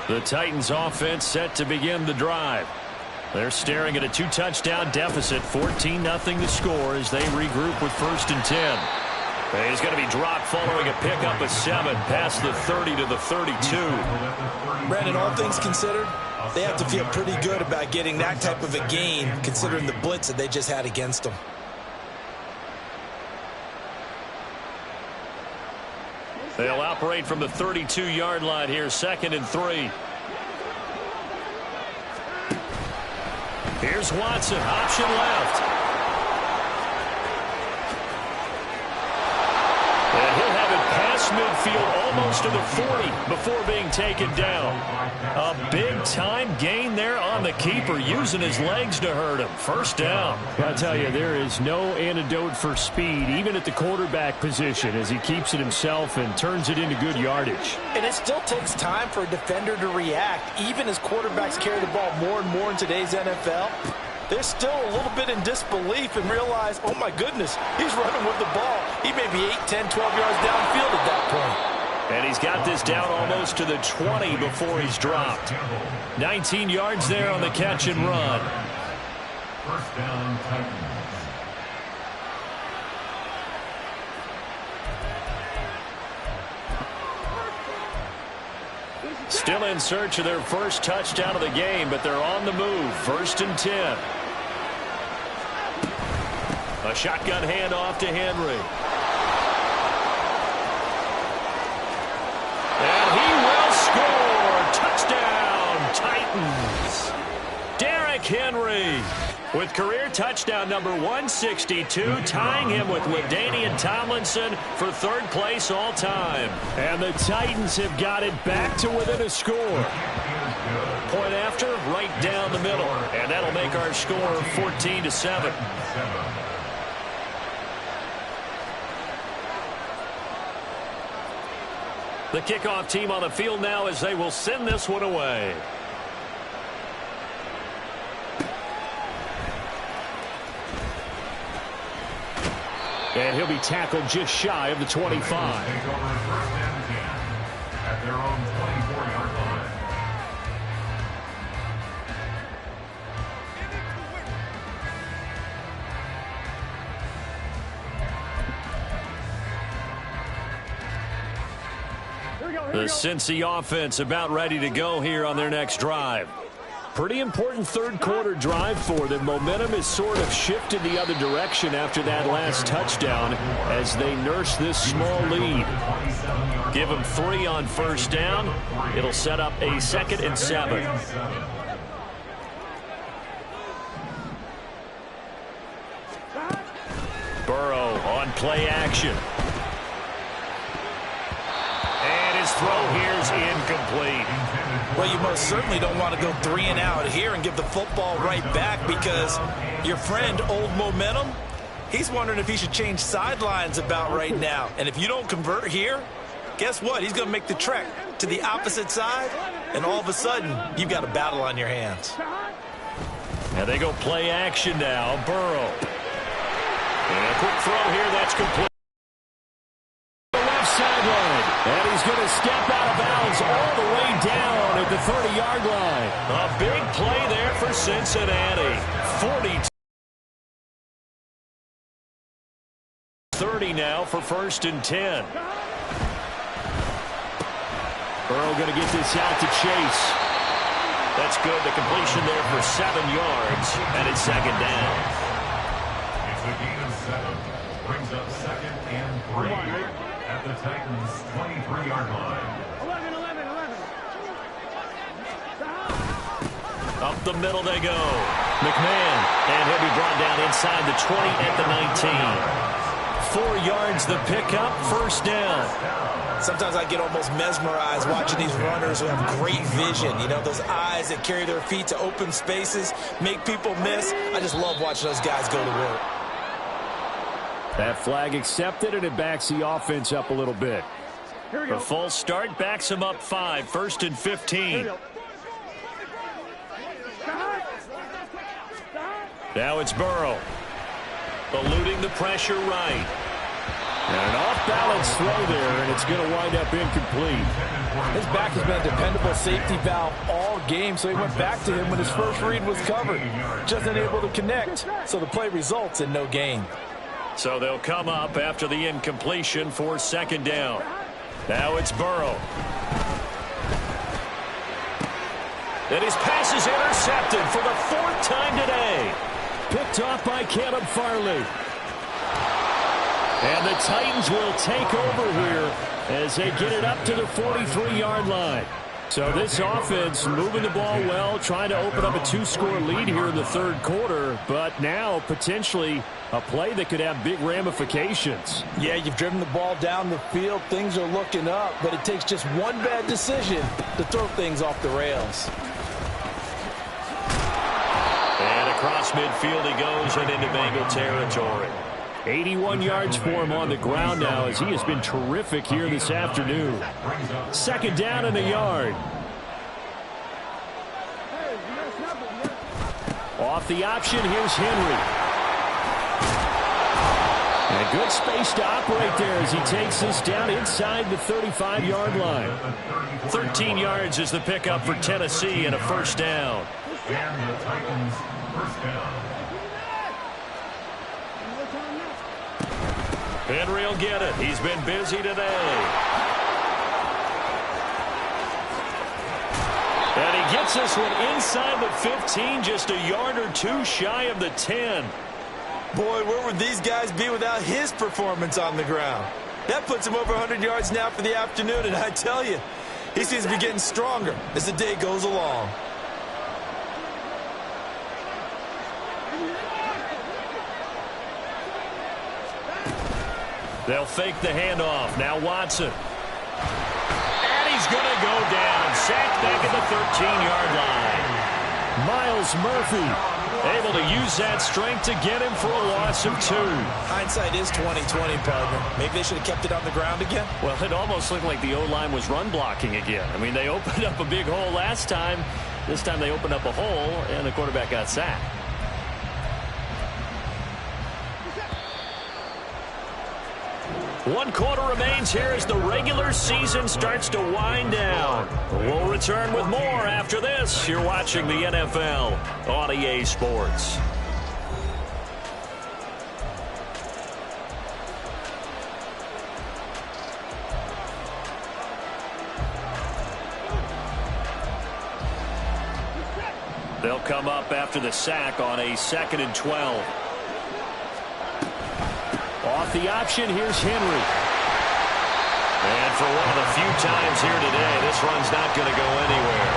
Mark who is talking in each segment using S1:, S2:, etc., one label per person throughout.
S1: The Titans offense set to begin the drive. They're staring at a 2-touchdown deficit, 14-0 the score as they regroup with 1st and 10. He's going to be dropped following a pickup of 7 past the 30 to the 32.
S2: Brandon, all things considered, they have to feel pretty good about getting that type of a gain considering the blitz that they just had against them.
S1: They'll operate from the 32-yard line here, 2nd and 3. Here's Watson, option left. And he'll have it past midfield, almost to the 40 before being taken down. A big-time gain there on the keeper, using his legs to hurt him. 1st down.
S3: I'll tell you, there is no antidote for speed, even at the quarterback position, as he keeps it himself and turns it into good yardage.
S2: And it still takes time for a defender to react, even as quarterbacks carry the ball more and more in today's NFL. They're still a little bit in disbelief and realize, oh my goodness, he's running with the ball. He may be 8, 10, 12 yards downfield at that point.
S1: And he's got this down almost to the 20 before he's dropped. 19 yards there on the catch and run.
S4: 1st down, Titans.
S1: Still in search of their first touchdown of the game, but they're on the move. 1st and 10. A shotgun handoff to Henry. And he will score. Touchdown, Titans. Derrick Henry with career touchdown number 162, tying him with LaDainian Tomlinson for 3rd place all time.
S3: And the Titans have got it back to within a score.
S1: Point after, right down the middle. And that'll make our score 14-7. The kickoff team on the field now as they will send this one away.
S3: And he'll be tackled just shy of the 25.
S4: At their own 24-yard line.
S1: The Cincy offense about ready to go here on their next drive.
S3: Pretty important 3rd quarter drive for them. Momentum is sort of shifted the other direction after that last touchdown as they nurse this small lead.
S1: Give them 3 on 1st down. It'll set up a 2nd and 7. Burrow on play action. And his throw here's incomplete.
S2: Well, you most certainly don't want to go 3 and out here and give the football right back because your friend, Old Momentum, he's wondering if he should change sidelines about right now. And if you don't convert here, guess what? He's going to make the trek to the opposite side, and all of a sudden, you've got a battle on your hands.
S1: And they go play action now. Burrow. And a quick throw here, that's complete.
S3: And he's going to step out of bounds all the way down at the 30-yard line.
S1: A big play there for Cincinnati. 40-30 now for 1st and 10.
S3: Burrow going to get this out to Chase.
S1: That's good. The completion there for 7 yards. And it's 2nd down.
S4: It's a gain of 7. Brings up 2nd and 3. At the Titans' 23-yard line.
S5: 11.
S1: Up the middle they go. McMahon. And he'll be brought down inside the 20 at the 19. 4 yards the pickup. 1st down.
S2: Sometimes I get almost mesmerized watching these runners who have great vision. You know, those eyes that carry their feet to open spaces, make people miss. I just love watching those guys go to work.
S3: That flag accepted, and it backs the offense up a little bit.
S1: A false start backs him up 5. 1st and 15. Now it's Burrow. Eluding the pressure right.
S3: And an off-balance throw there, and it's going to wind up incomplete.
S2: His back has been a dependable safety valve all game, so he went back to him when his first read was covered. Just unable to connect, so the play results in no gain.
S1: So they'll come up after the incompletion for second down. Now it's Burrow. And his pass is intercepted for the fourth time today.
S3: Picked off by Caleb Farley. And the Titans will take over here as they get it up to the 43-yard line. So this offense moving the ball well, trying to open up a two-score lead here in the third quarter, but now potentially a play that could have big ramifications.
S2: Yeah, you've driven the ball down the field. Things are looking up, but it takes just one bad decision to throw things off the rails.
S1: And across midfield he goes and into Bengal territory.
S3: 81 yards for him on the ground now as he has been terrific here this afternoon. Second down and a yard. Off the option, here's Henry. And a good space to operate there as he takes this down inside the 35-yard line.
S1: 13 yards is the pickup for Tennessee and a first down.
S4: And the Titans first down.
S1: Henry will get it. He's been busy today. And he gets this one inside the 15, just a yard or two shy of the 10.
S2: Boy, where would these guys be without his performance on the ground? That puts him over 100 yards now for the afternoon, and I tell you, he seems to be getting stronger as the day goes along.
S1: They'll fake the handoff. Now Watson. And he's going to go down. Sacked back at the 13-yard line.
S3: Miles Murphy
S1: able to use that strength to get him for a loss of 2.
S2: Hindsight is 20/20, partner. Maybe they should have kept it on the ground again.
S1: Well, it almost looked like the O-line was run blocking again. I mean, they opened up a big hole last time. This time they opened up a hole, and the quarterback got sacked. One quarter remains here as the regular season starts to wind down. We'll return with more after this. You're watching the NFL on EA Sports. They'll come up after the sack on a 2nd and 12.
S3: Off the option, here's Henry.
S1: And for one of the few times here today, this run's not going to go anywhere.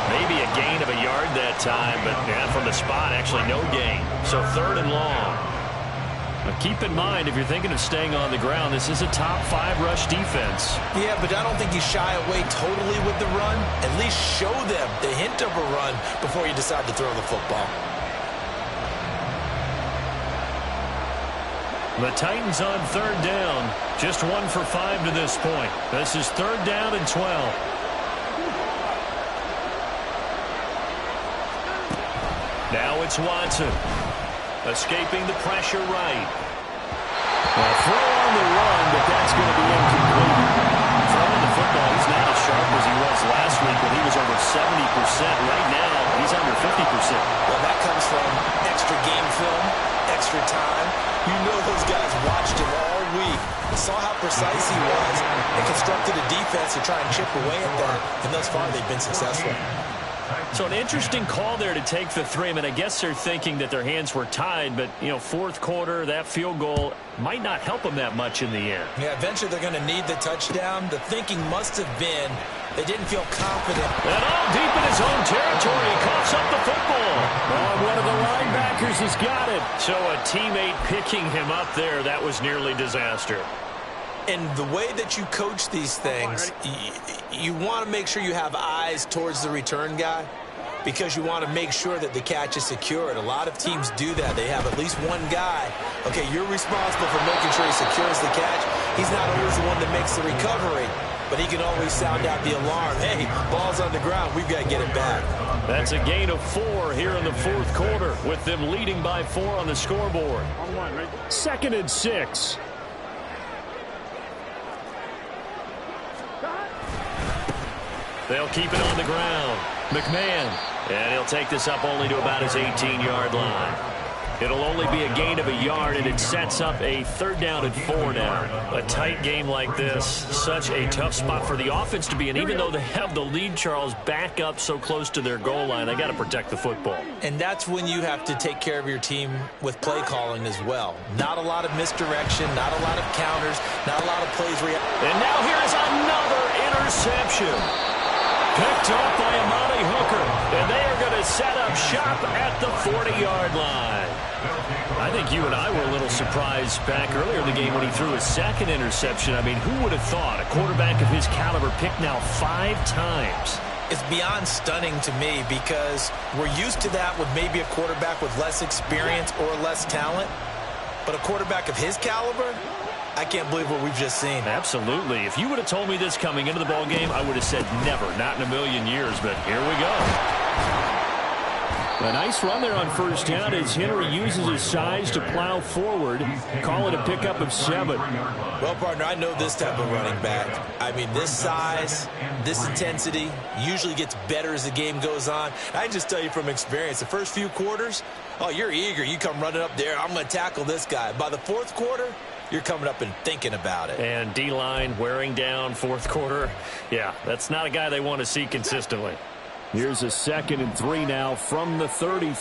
S1: Maybe a gain of a yard that time, but from the spot, actually no gain. So 3rd and long. Now keep in mind, if you're thinking of staying on the ground, this is a top 5 rush defense.
S2: Yeah, but I don't think you shy away totally with the run. At least show them the hint of a run before you decide to throw the football.
S1: The Titans on 3rd down. Just 1 for 5 to this point. This is 3rd down and 12. Now it's Watson. Escaping the pressure right.
S3: Well, throw on the run, but that's going to be incomplete.
S1: Throwing the football, he's not as sharp as he was last week when he was over 70%. Right now, he's under 50%.
S2: Well, that comes from extra game film, extra time. You know those guys watched him all week, saw how precise he was, and constructed a defense to try and chip away at that. And thus far, they've been successful.
S1: So an interesting call there to take the 3. I mean, I guess they're thinking that their hands were tied, but, you know, 4th quarter, that field goal might not help them that much in the end.
S2: Yeah, eventually they're going to need the touchdown. The thinking must have been they didn't feel confident.
S1: And all deep in his own territory, he coughs up the football.
S3: Oh, one of the linebackers has got it.
S1: So a teammate picking him up there, that was nearly disaster.
S2: And the way that you coach these things, you want to make sure you have eyes towards the return guy because you want to make sure that the catch is secured. A lot of teams do that. They have at least one guy. Okay, you're responsible for making sure he secures the catch. He's not always the one that makes the recovery, but he can always sound out the alarm. Hey, ball's on the ground. We've got to get it back.
S1: That's a gain of 4 here in the 4th quarter with them leading by 4 on the scoreboard.
S3: 2nd and 6.
S1: They'll keep it on the ground. McMahon. And he'll take this up only to about his 18-yard line. It'll only be a gain of a yard, and it sets up a 3rd down and 4 now. A tight game like this, such a tough spot for the offense to be in. Even though they have the lead, Charles, back up so close to their goal line, they got to protect the football.
S2: And that's when you have to take care of your team with play calling as well. Not a lot of misdirection, not a lot of counters, not a lot of plays where you...
S1: And now here's another interception. Picked up by Amani Hooker, and they are going to set up shop at the 40-yard line. I think you and I were a little surprised back earlier in the game when he threw his 2nd interception. I mean, who would have thought a quarterback of his caliber picked now 5 times?
S2: It's beyond stunning to me because we're used to that with maybe a quarterback with less experience or less talent. But a quarterback of his caliber, I can't believe what we've just seen.
S1: Absolutely. If you would have told me this coming into the ball game, I would have said never, not in a million years. But here we go. A nice run there on 1st down as Henry uses his size to plow forward. Call it a pickup of 7.
S2: Well, partner, I know this type of running back. I mean, this size, this intensity usually gets better as the game goes on. I can just tell you from experience, the first few quarters, oh, you're eager. You come running up there, I'm going to tackle this guy. By the 4th quarter, you're coming up and thinking about it.
S1: And D-line wearing down 4th quarter. Yeah, that's not a guy they want to see consistently.
S3: Here's a 2nd and 3 now from the 33.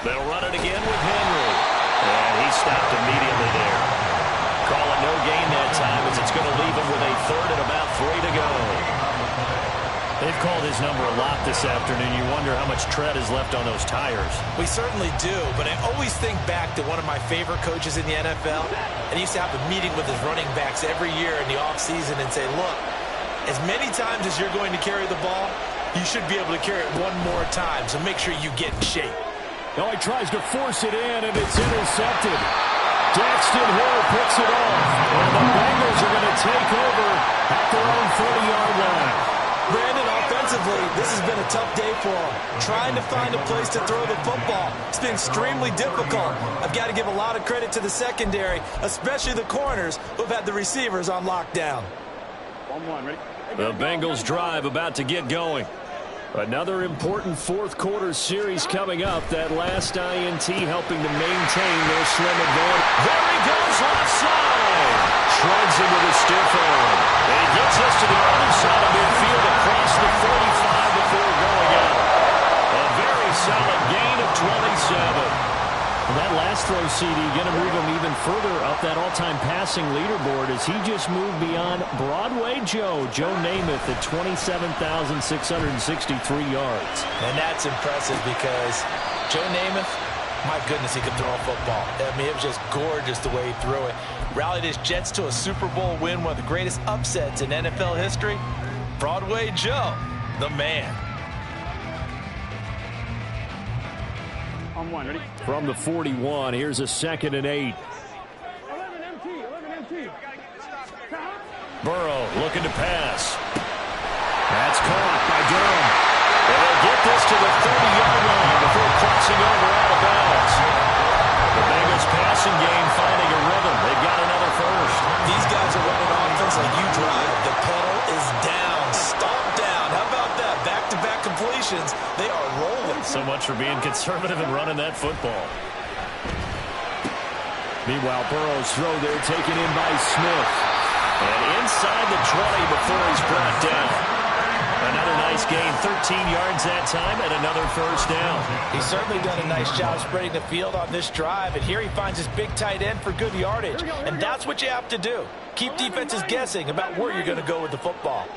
S1: They'll run it again with Henry. And he stopped immediately there. Call it no gain that time as it's going to leave him with a 3rd and about 3 to go. They've called his number a lot this afternoon. You wonder how much tread is left on those tires.
S2: We certainly do, but I always think back to one of my favorite coaches in the NFL, and he used to have a meeting with his running backs every year in the offseason and say, look, as many times as you're going to carry the ball, you should be able to carry it one more time, so make sure you get in shape.
S3: Oh, he tries to force it in, and it's intercepted. Daxton Hill picks it off, and the Bengals are going to take over at their own 40-yard line.
S2: Brandon, offensively, this has been a tough day for him. Trying to find a place to throw the football. It's been extremely difficult. I've got to give a lot of credit to the secondary, especially the corners who have had the receivers on lockdown.
S1: The Bengals drive about to get going. Another important 4th quarter series coming up. That last INT helping to maintain their slim advantage. There he goes, left side. Shreds into the stiff arm. And he gets us to the other side of midfield across the 45 before going out. A very solid gain of 27.
S3: That last throw, CD, going to move him even further up that all-time passing leaderboard as he just moved beyond Broadway Joe Namath at 27,663 yards.
S2: And that's impressive because Joe Namath, my goodness, he could throw a football. I mean, it was just gorgeous the way he threw it. Rallied his Jets to a Super Bowl win, one of the greatest upsets in NFL history. Broadway Joe, the man.
S3: Ready? From the 41, here's a 2nd and 8.
S1: Burrow looking to pass. That's caught by Durham. And they'll get this to the 30-yard line before crossing over out of bounds. The Bengals passing game finding a rhythm. They've got another 1st.
S2: These guys are running offense like you drive. The pedal is down. Stop down. How about that? Back-to-back completions. They are rolling.
S1: So much for being conservative and running that football.
S3: Meanwhile, Burrow's throw there taken in by Smith.
S1: And inside the 20 before he's brought down. Another nice gain, 13 yards that time, and another 1st down.
S2: He's certainly done a nice job spreading the field on this drive, and here he finds his big tight end for good yardage. And that's what you have to do. Keep defenses guessing about where you're going to go with the football.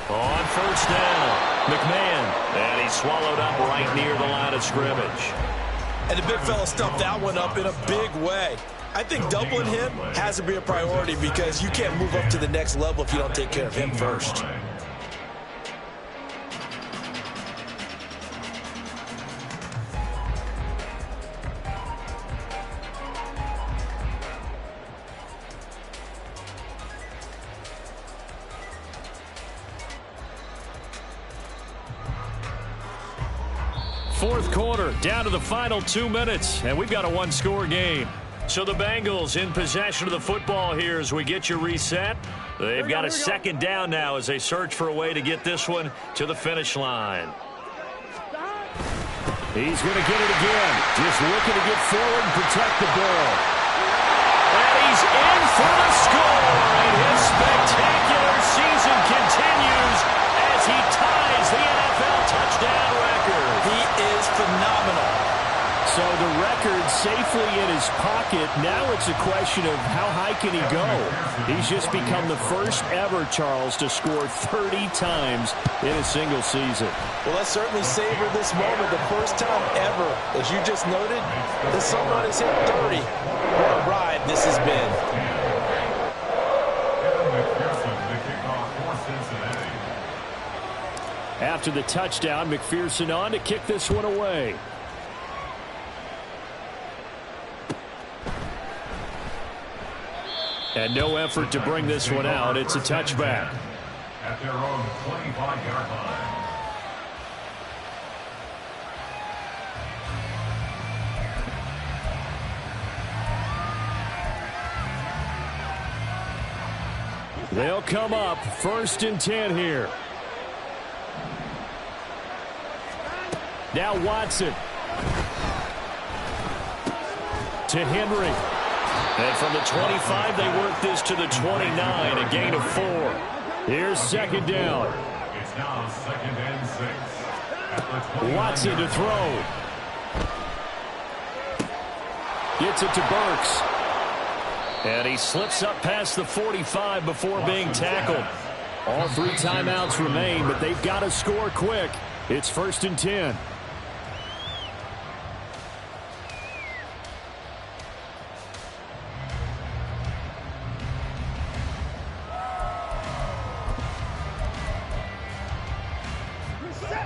S1: On 1st down, McMahon, and he's swallowed up right near the line of scrimmage.
S2: And the big fella stuffed that one up in a big way. I think doubling him has to be a priority because you can't move up to the next level if you don't take care of him first.
S3: Fourth quarter, down to the final 2 minutes, and we've got a one-score game. So the Bengals in possession of the football here as we get you reset. They've got a second down now as they search for a way to get this one to the finish line. He's going to get it again. Just looking to get forward and protect the ball. And he's in for the score. And his spectacular season continues as he ties the NFL touchdown record.
S2: He is phenomenal.
S3: So the record safely in his pocket. Now it's a question of how high can he go. He's just become the first ever, Charles, to score 30 times in a single season.
S2: Well, let's certainly savor this moment. The first time ever, as you just noted, that someone has hit 30. What a ride this has been.
S3: After the touchdown, McPherson on to kick this one away. And no effort to bring this one out. It's a touchback.
S4: At their own 25-yard line.
S3: They'll come up 1st and 10 here. Now Watson. To Henry. And from the 25, they work this to the 29, a gain of 4. Here's second down.
S4: It's now 2nd and 6. At the
S3: Watson to throw. Gets it to Burks. And he slips up past the 45 before being tackled. All 3 timeouts remain, but they've got to score quick. It's 1st and 10.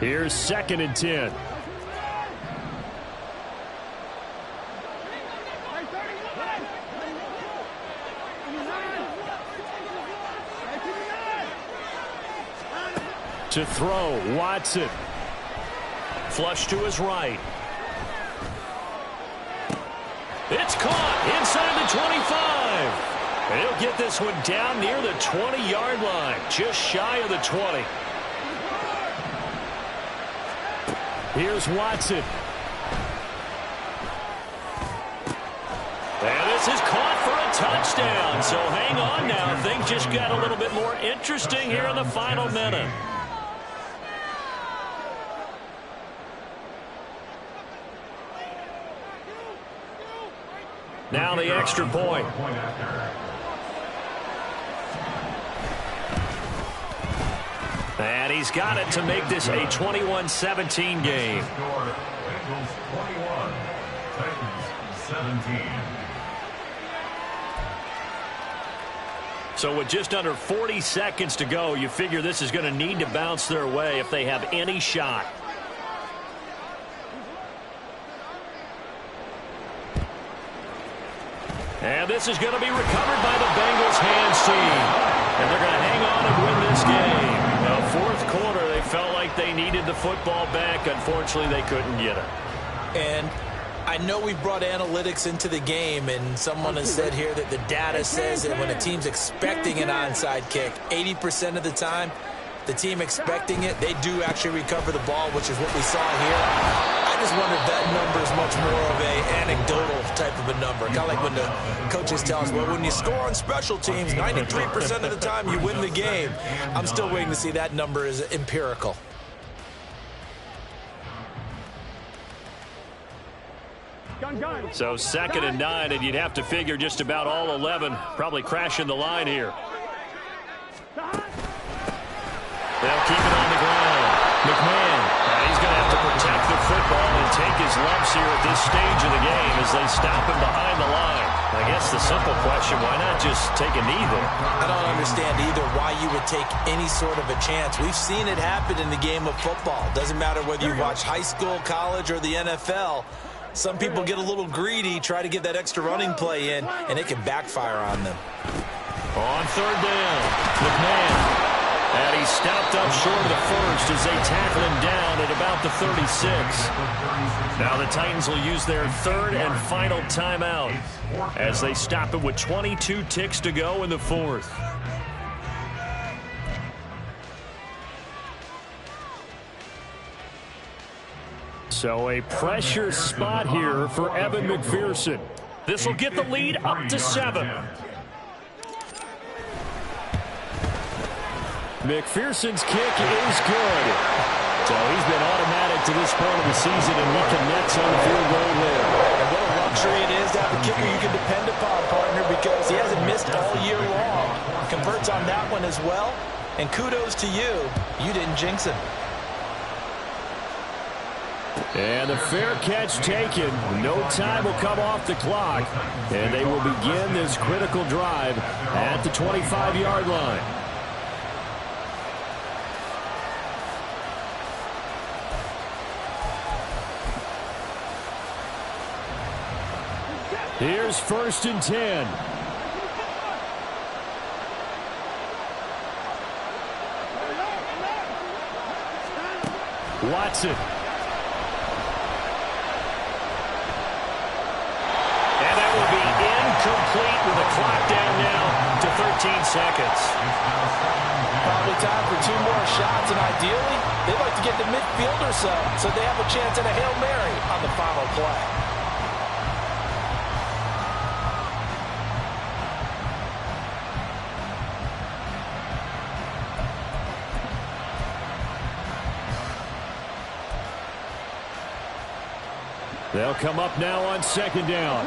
S3: Here's 2nd and 10. To throw, Watson. Flush to his right. It's caught inside the 25. And he'll get this one down near the 20-yard line, just shy of the 20. Here's Watson. And this is caught for a touchdown. So hang on now. Things just got a little bit more interesting here in the final minute. Now the extra point. And he's got it to make this a 21-17 game.
S4: Bengals 21, Titans 17.
S3: So with just under 40 seconds to go, you figure this is going to need to bounce their way if they have any shot. And this is going to be recovered by the Bengals hands team. And they're going to hang on and win this game. Now, fourth quarter, they felt like they needed the football back. Unfortunately, they couldn't get it.
S2: And I know we've brought analytics into the game, and someone has said here that the data says that when a team's expecting an onside kick, 80% of the time, the team expecting it, they do actually recover the ball, which is what we saw here. I just wonder if that number is much more of an anecdotal type of a number. Kind of like when the coaches tell us, well, when you score on special teams, 93% of the time you win the game. I'm still waiting to see that number is empirical.
S3: So 2nd and 9, and you'd have to figure just about all 11 probably crashing the line here. They'll keep it on the ground. McMahon, he's going to have to protect the football and take his lumps here at this stage of the game as they stop him behind the line. I guess the simple question, why not just take a knee there?
S2: I don't understand either why you would take any sort of a chance. We've seen it happen in the game of football. Doesn't matter whether you watch high school, college, or the NFL. Some people get a little greedy, try to get that extra running play in, and it can backfire on them.
S3: On 3rd down, McMahon. And he stopped up short of the first as they tackle him down at about the 36. Now the Titans will use their third and final timeout as they stop it with 22 ticks to go in the fourth. So a pressure spot here for Evan McPherson. This will get the lead up to 7. McPherson's kick is good. So he's been automatic to this point of the season, and he connects on the field goal there.
S2: And what a luxury it is to have a kicker you can depend upon, partner, because he hasn't missed all year long. Converts on that one as well. And kudos to you. You didn't jinx him.
S3: And the fair catch taken. No time will come off the clock. And they will begin this critical drive at the 25-yard line. Here's 1st and 10. Watson. And that will be incomplete with the clock down now to 13 seconds.
S2: Probably time for 2 more shots, and ideally, they'd like to get the midfield or so they have a chance at a Hail Mary on the final play.
S3: They'll come up now on 2nd down.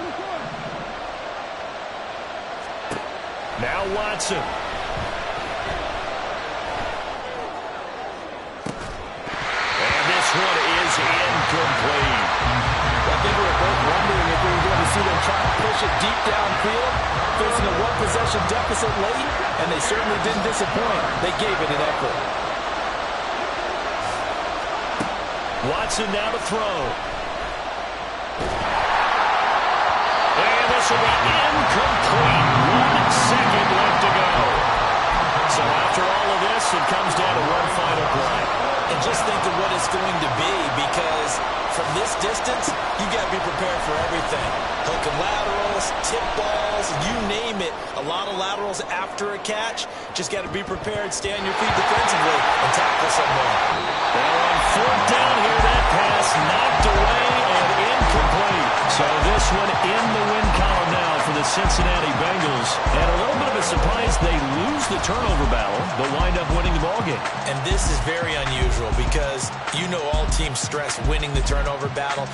S3: Now Watson. And this one is incomplete.
S2: I think we were both wondering if we were going to see them try to push it deep downfield, facing a one-possession deficit late, and they certainly didn't disappoint. They gave it an effort.
S3: Watson now to throw. And this will be incomplete. 1 second left to go. So after all of this, it comes down to one final play.
S2: And just think of what it's going to be, because from this distance, you got to be prepared for everything. Hook and laterals, tip balls, you name it. A lot of laterals after a catch. Just got to be prepared, stay on your feet defensively, and tackle someone.
S3: Well, on 4th down here, that pass knocked away and incomplete. So this one in the win column now for the Cincinnati Bengals. And a little bit of a surprise, they lose the turnover battle, but wind up winning the ballgame.
S2: And this is very unusual because you know all teams stress winning the turnover battle.